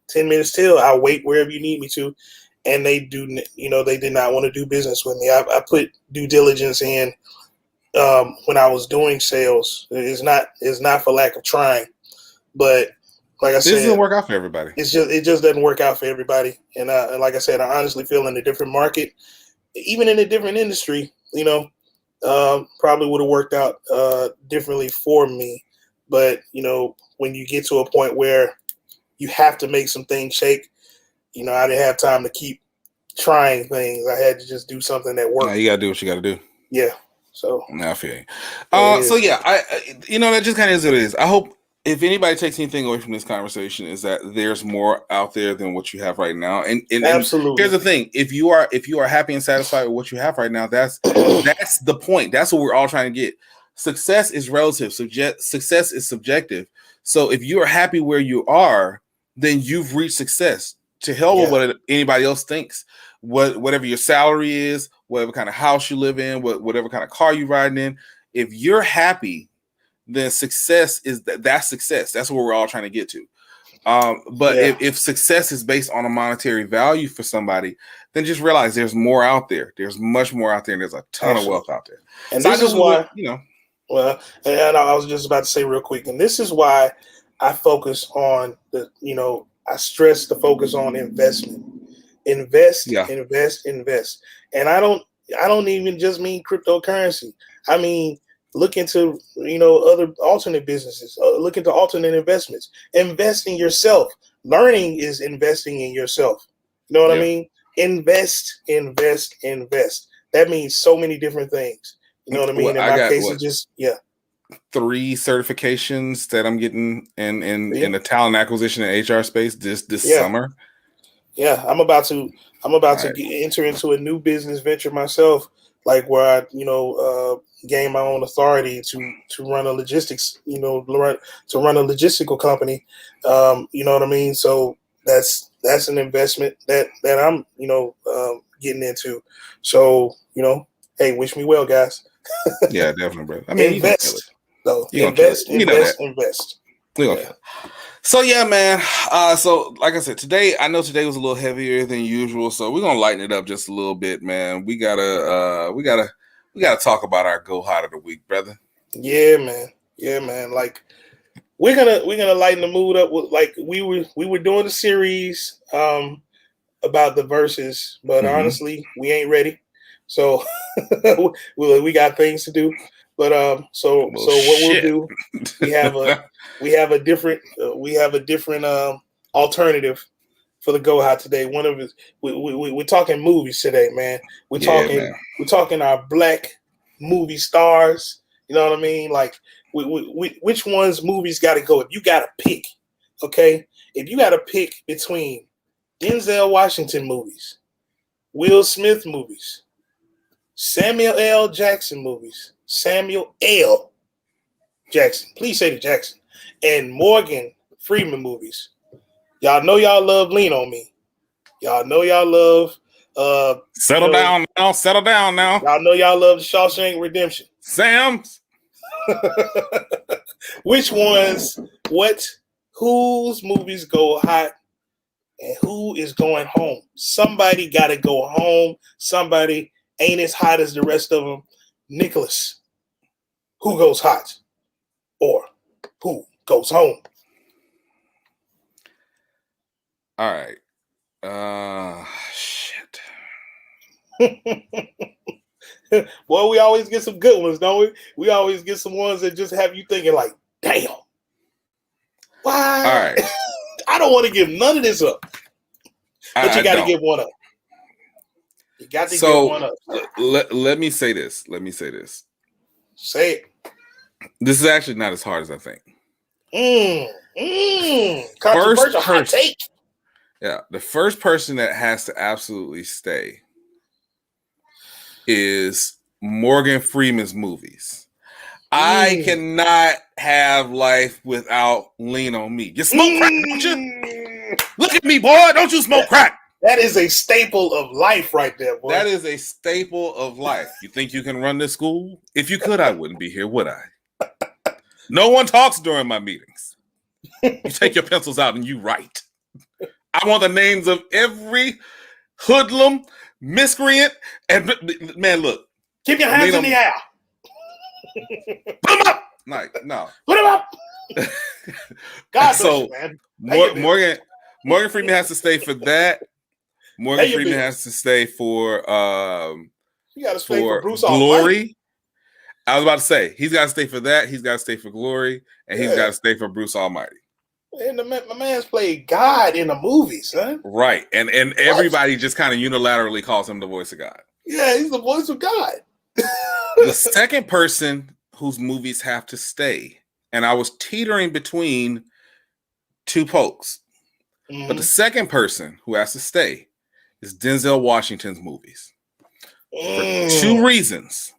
10 minutes till. I'll wait wherever you need me to. And they did not want to do business with me. I put due diligence in when I was doing sales. It's not for lack of trying, but like I said, this doesn't work out for everybody. It just doesn't work out for everybody. And like I said, I honestly feel in a different market, even in a different industry, probably would have worked out differently for me. But when you get to a point where you have to make some things shake, I didn't have time to keep trying things. I had to just do something that worked. Nah, you gotta do what you gotta do. Yeah. So I feel you. So yeah, that just kind of is what it is. I hope if anybody takes anything away from this conversation is that there's more out there than what you have right now. And absolutely. Here's the thing: if you are happy and satisfied with what you have right now, that's the point. That's what we're all trying to get. Success is relative. Success is subjective. So if you are happy where you are, then you've reached success. To hell with what anybody else thinks. Whatever your salary is, whatever kind of house you live in, whatever kind of car you're riding in, if you're happy, then success is that's success. That's what we're all trying to get to. But if success is based on a monetary value for somebody, then just realize there's more out there. There's much more out there, and there's a ton of wealth out there. And so this is why, Well, and I was just about to say real quick, and this is why I focus on I stress the focus on investment. Invest. And I don't even just mean cryptocurrency. I mean, look into, other alternate businesses, look into alternate investments, invest in yourself. Learning is investing in yourself. You know what I mean? Invest. That means so many different things. You know what I mean? In my case, it's just, 3 certifications that I'm getting in the talent acquisition and HR space this summer. Yeah, I'm about to enter into a new business venture myself, like where I gain my own authority to run a logistics, to run a logistical company. You know what I mean? So that's an investment that I'm getting into. So hey, wish me well, guys. Yeah, definitely, bro. I mean, invest. Invest. So yeah, man. So like I said, today was a little heavier than usual, so we're gonna lighten it up just a little bit, man. We gotta talk about our go hot of the week, brother. Yeah, man. Like we're gonna lighten the mood up with, like we were doing a series about the verses, but honestly, we ain't ready. So we got things to do. But so what we'll do, we have a different alternative for the go hot today. One of it, we're talking movies today, man. We're talking our black movie stars. You know what I mean? Like which ones movies got to go? If you got to pick, okay, if you got to pick between Denzel Washington movies, Will Smith movies, Samuel L. Jackson movies, Samuel L. Jackson, please say the Jackson, and Morgan Freeman movies. Y'all know y'all love Lean on Me. Y'all know y'all love Settle down now. Y'all know y'all love The Shawshank Redemption. Sam's. Which ones, whose movies go hot and who is going home? Somebody got to go home. Somebody ain't as hot as the rest of them. Nicholas, who goes hot or who goes home? All right. Shit. Boy, we always get some good ones, don't we? We always get some ones that just have you thinking like, damn. Why? All right. I don't want to give none of this up. But you got to give one up. You got to give one up. Let me say this. Say it. This is actually not as hard as I think. Controversial hot take. Yeah, the first person that has to absolutely stay is Morgan Freeman's movies. I cannot have life without lean on me. You smoke crack, don't you? Look at me, boy. Don't you smoke crack? That is a staple of life right there, boy. That is a staple of life. You think you can run this school? If you could, I wouldn't be here, would I? No one talks during my meetings. You take your pencils out and you write. I want the names of every hoodlum, miscreant, and man, look. Keep your hands in the air. Put them up. Like, no. Put them up. God so bless you, man. Morgan Freeman has to stay for that. Morgan Freeman has to stay for you gotta stay for Bruce Glory. Almighty. I was about to say he's got to stay for that. He's got to stay for Glory, and he's got to stay for Bruce Almighty. And my man's played God in a movie, son. Right, and everybody just kind of unilaterally calls him the voice of God. Yeah, he's the voice of God. The second person whose movies have to stay, and I was teetering between two folks, but the second person who has to stay is Denzel Washington's movies for two reasons.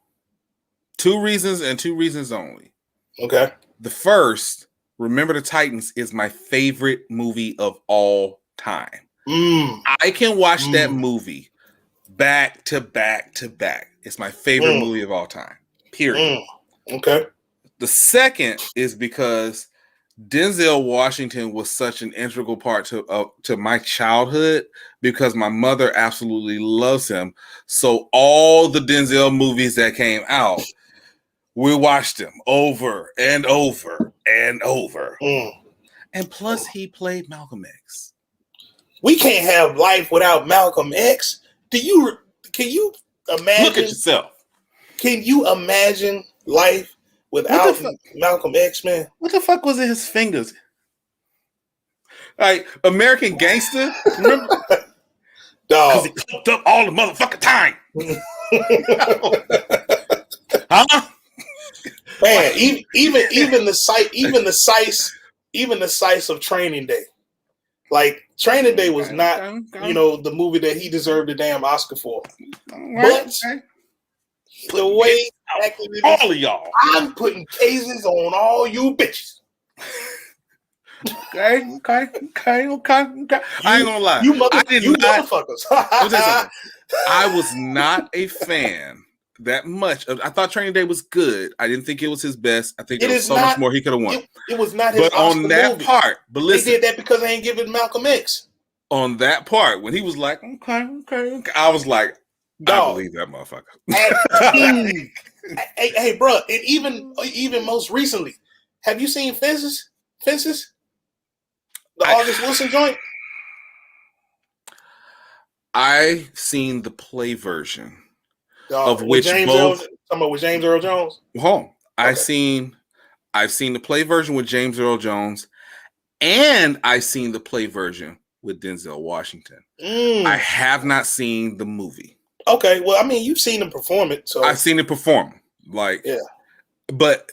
Two reasons and two reasons only. Okay. The first, Remember the Titans, is my favorite movie of all time. I can watch that movie back to back to back. It's my favorite movie of all time. Period. Okay. The second is because Denzel Washington was such an integral part to my childhood because my mother absolutely loves him. So all the Denzel movies that came out, we watched them over and over and over. And plus, he played Malcolm X. We can't have life without Malcolm X. Can you imagine? Look at yourself. Can you imagine life without Malcolm X, man? What the fuck was in his fingers? Like American Gangster, remember? Dog, because he cooked up all the motherfucking time. Huh? Man, even the size of Training Day. Like Training Day was not, the movie that he deserved a damn Oscar for. But the way all of y'all, I'm putting cases on all you bitches. Okay. I ain't gonna lie. Motherfuckers. I was not a fan that much. I thought Training Day was good. I didn't think it was his best. I think there was so much more he could have won. It was not his But Oscar on that movie. part, but listen. They did that because they ain't giving Malcolm X. On that part, when he was like, okay, I was like, I believe that motherfucker. hey, bro, and even most recently, have you seen Fences? The August Wilson joint? I've seen the play version of which both. Talking about with James Earl Jones. Hold on. I've seen the play version with James Earl Jones, and I've seen the play version with Denzel Washington. I have not seen the movie. Okay, well, I mean, you've seen him perform it, so I've seen it perform. But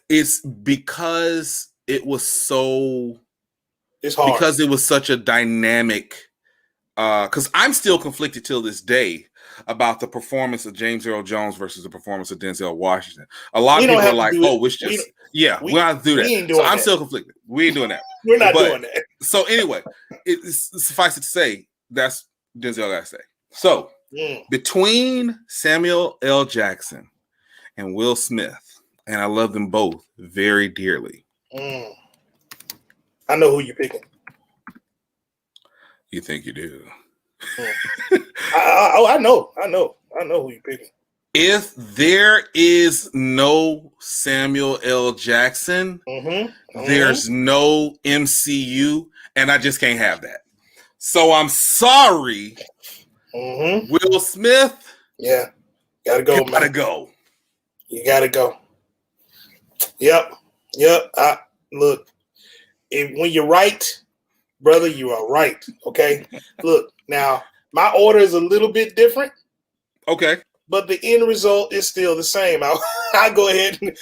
it's because it was so. It's hard because it was such a dynamic. Because I'm still conflicted till this day about the performance of James Earl Jones versus the performance of Denzel Washington. A lot of people are like, "Oh, we should just we don't have to do that." So I'm still conflicted. We ain't doing that. We're not doing that. So anyway, suffice it to say, that's Denzel got to say. So between Samuel L. Jackson and Will Smith, and I love them both very dearly. I know who you're picking. You think you do? I know who you're picking. If there is no Samuel L. Jackson, there's no MCU, and I just can't have that. So I'm sorry, Will Smith. Yeah, gotta go. Gotta go. You gotta go. Yep. Look, when you're right, brother, you are right. Okay. Look, now my order is a little bit different. Okay. But the end result is still the same. I'll go ahead and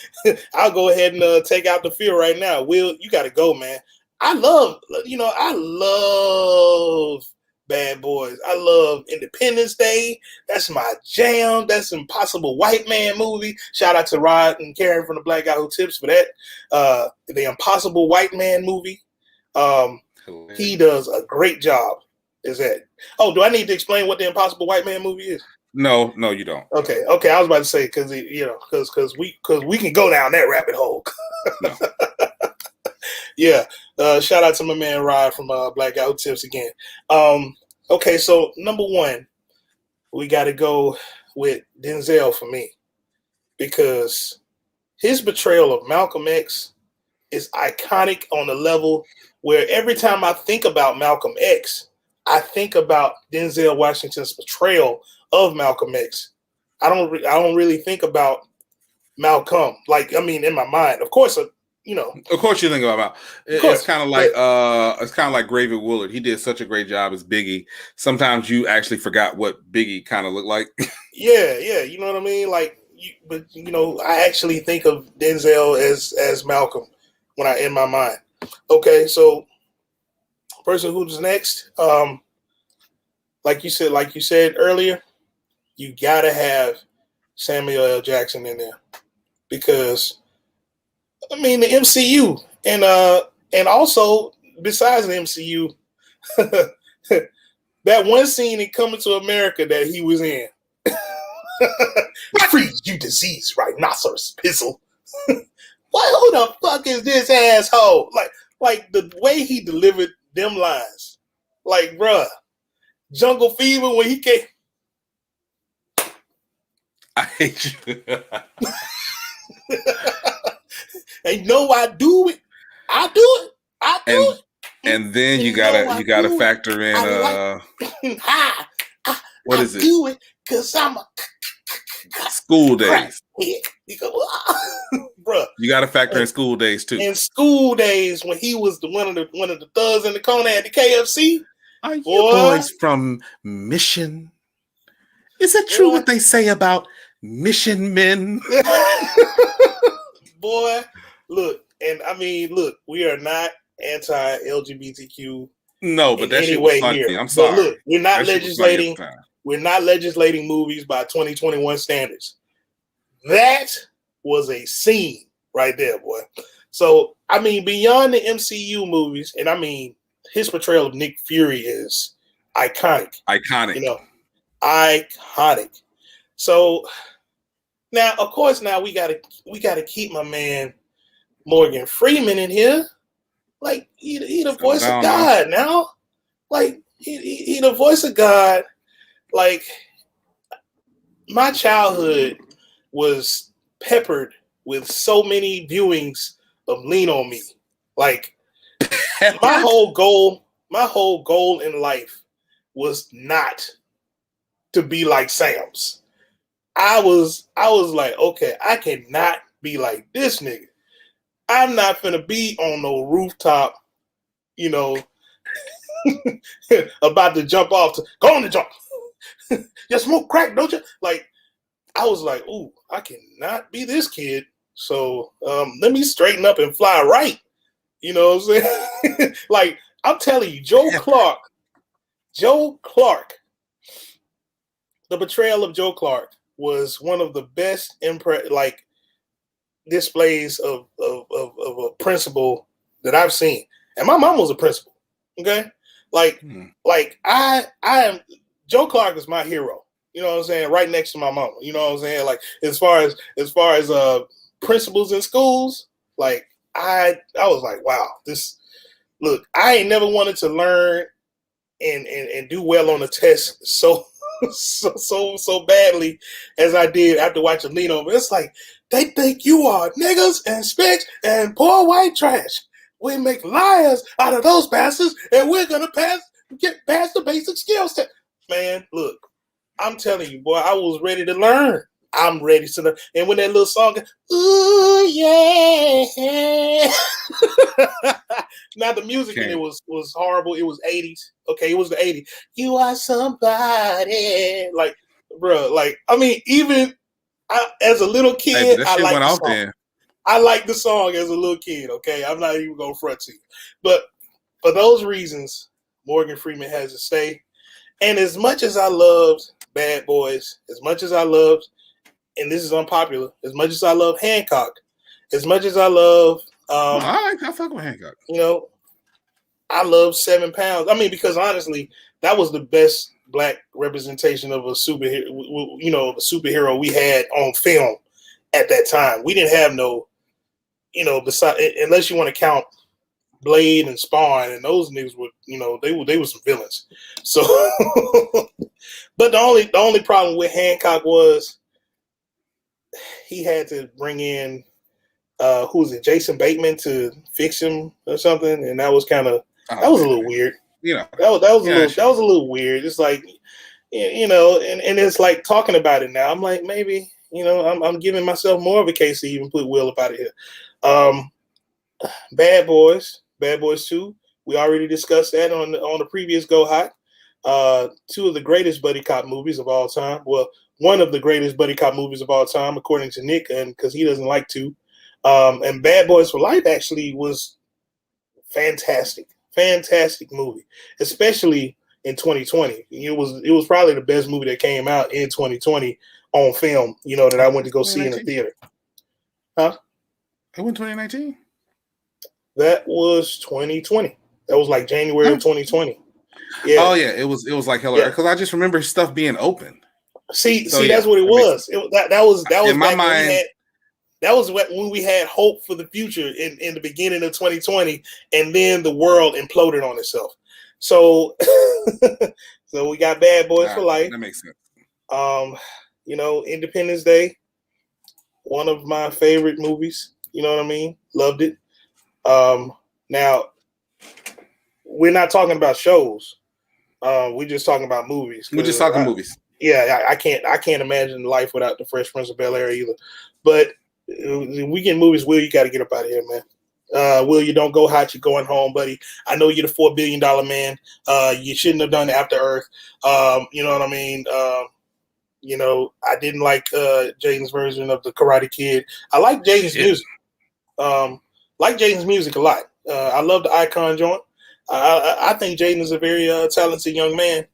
take out the fear right now. Will, you got to go, man. I love Bad Boys. I love Independence Day. That's my jam. That's Impossible White Man movie. Shout out to Rod and Karen from the Black Guy Who Tips for that. The Impossible White Man movie. He does a great job. Is that? Oh, do I need to explain what the Impossible White Man movie is? No, you don't. Okay. I was about to say because we can go down that rabbit hole. No. Yeah. Shout out to my man Rod from Black Guy Who Tips again. Okay, so number one, we got to go with Denzel for me because his portrayal of Malcolm X is iconic on the level where every time I think about Malcolm X, I think about Denzel Washington's portrayal of Malcolm X. I don't really think about Malcolm. In my mind, of course, Of course, you think about it. It's kind of like Graven Willard. He did such a great job as Biggie. Sometimes you actually forgot what Biggie kind of looked like. Yeah, you know what I mean. I actually think of Denzel as Malcolm in my mind. Okay, so person who's next, like you said earlier, you gotta have Samuel L. Jackson in there because the MCU and also besides the MCU, that one scene in Coming to America that he was in. Freeze, you diseased rhinoceros pizzle. Who the fuck is this asshole? Like the way he delivered them lines. Like, bruh, Jungle Fever when he came. I hate you. And I do it. I do it. And then you gotta factor in what is it? I do it because I'm a School Days. Bruh. You gotta factor in School Days too. In School Days when he was one of the thugs in the corner at the KFC. Are you boys from Mission? Is it true what they say about Mission men? Boy, look, we are not anti-LGBTQ. No, but that shit was funny. Here. I'm sorry. But look, we're not legislating. We're not legislating movies by 2021 standards. That was a scene right there, boy. So, beyond the MCU movies, and his portrayal of Nick Fury is iconic. Iconic. Iconic. So now, of course, we gotta keep my man Morgan Freeman in here. Like he the voice of God now. Like he the voice of God. Like my childhood was peppered with so many viewings of Lean on Me. Like my whole goal in life was not to be like Sam's. I was like, okay, I cannot be like this nigga. I'm not finna be on no rooftop, about to jump off go on the jump. You smoke crack, don't you? Like, I was like, ooh, I cannot be this kid. So let me straighten up and fly right. You know what I'm saying? Like, I'm telling you, Joe Clark, the portrayal of Joe Clark was one of the best displays of a principal that I've seen. And my mom was a principal. Okay? I am Joe Clark is my hero. You know what I'm saying? Right next to my mama. You know what I'm saying? Like as far as principals in schools, like I was like, wow, I ain't never wanted to learn and do well on a test so badly as I did after watching Lean Over. It's like they think you are niggas and spicks and poor white trash. We make liars out of those bastards, and we're gonna get past the basic skills test. Man, look, I'm telling you, boy, I was ready to learn. I'm ready to learn. And when that little song, ooh yeah. Now the music in it was horrible. It was 80s. Okay, it was the 80s. You are somebody. Like, bro, even as a little kid, I like the song. There. I like the song as a little kid, okay? I'm not even going to front to you. But for those reasons, Morgan Freeman has to stay. And as much as I loved Bad Boys, as much as I loved, and this is unpopular, as much as I love Hancock, as much as I love, I fuck with Hancock. You know, I love 7 Pounds. I mean, because honestly, that was the best black representation of a superhero. You know, the superhero we had on film at that time. We didn't have no, besides, unless you want to count Blade and Spawn, and those niggas were, they were some villains. So, but the only problem with Hancock was he had to bring in who was it, Jason Bateman, to fix him or something, and that was kind of that was a little weird. That was a little weird. It's like, and it's like talking about it now. I'm like, maybe, I'm giving myself more of a case to even put Will up out of here. Bad Boys 2. We already discussed that on the previous Go Hot. 2 of the greatest buddy cop movies of all time. Well, one of the greatest buddy cop movies of all time, according to Nick, and because he doesn't like 2. And Bad Boys for Life actually was fantastic movie, especially in 2020. It was probably the best movie that came out in 2020 on film. That I went to go see in the theater. Huh? It went 2019. That was 2020. That was like January of 2020. Yeah. Oh yeah, it was like hella, because I just remember stuff being open. See, that's what it was. That was in my mind. That was when we had hope for the future in the beginning of 2020, and then the world imploded on itself. So, so we got Bad Boys for Life. That makes sense. Independence Day, one of my favorite movies. You know what I mean? Loved it. Now, we're not talking about shows. We're just talking about movies. We're just talking movies. Yeah, I can't imagine life without the Fresh Prince of Bel-Air either. But weekend movies, Will, you got to get up out of here, man. Will, you don't go hot, you're going home, buddy. I know you're the $4 billion man. You shouldn't have done After Earth. You know what I mean? I didn't like Jaden's version of the Karate Kid. I like Jaden's music. Like Jaden's music a lot. I love the Icon joint. I think Jaden is a very talented young man.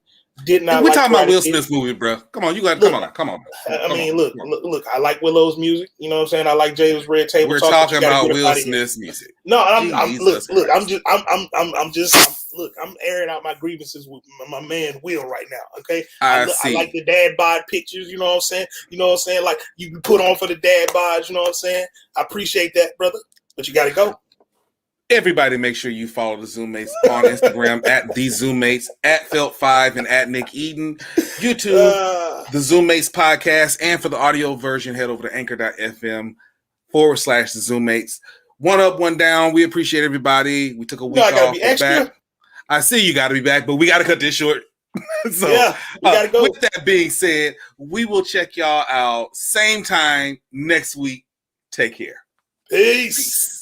We're talking about Will Smith's movie, bro. Come on, you got come on. Look. I like Willow's music. You know what I'm saying? I like Jaden's Red Table. We're talking about Will Smith's music. No, I'm airing out my grievances with my man Will right now. Okay, I like the dad bod pictures. You know what I'm saying? Like you put on for the dad bods. You know what I'm saying? I appreciate that, brother. But you got to go. Everybody make sure you follow the Zoommates on Instagram at the Zoommates, at Felt5, and at Nick Eden. YouTube, the Zoommates podcast, and for the audio version, head over to anchor.fm /the Zoommates. One up, one down. We appreciate everybody. We took a week off. Back. I see you got to be back, but we got to cut this short. So, yeah, we got to go. With that being said, we will check y'all out same time next week. Take care. Peace.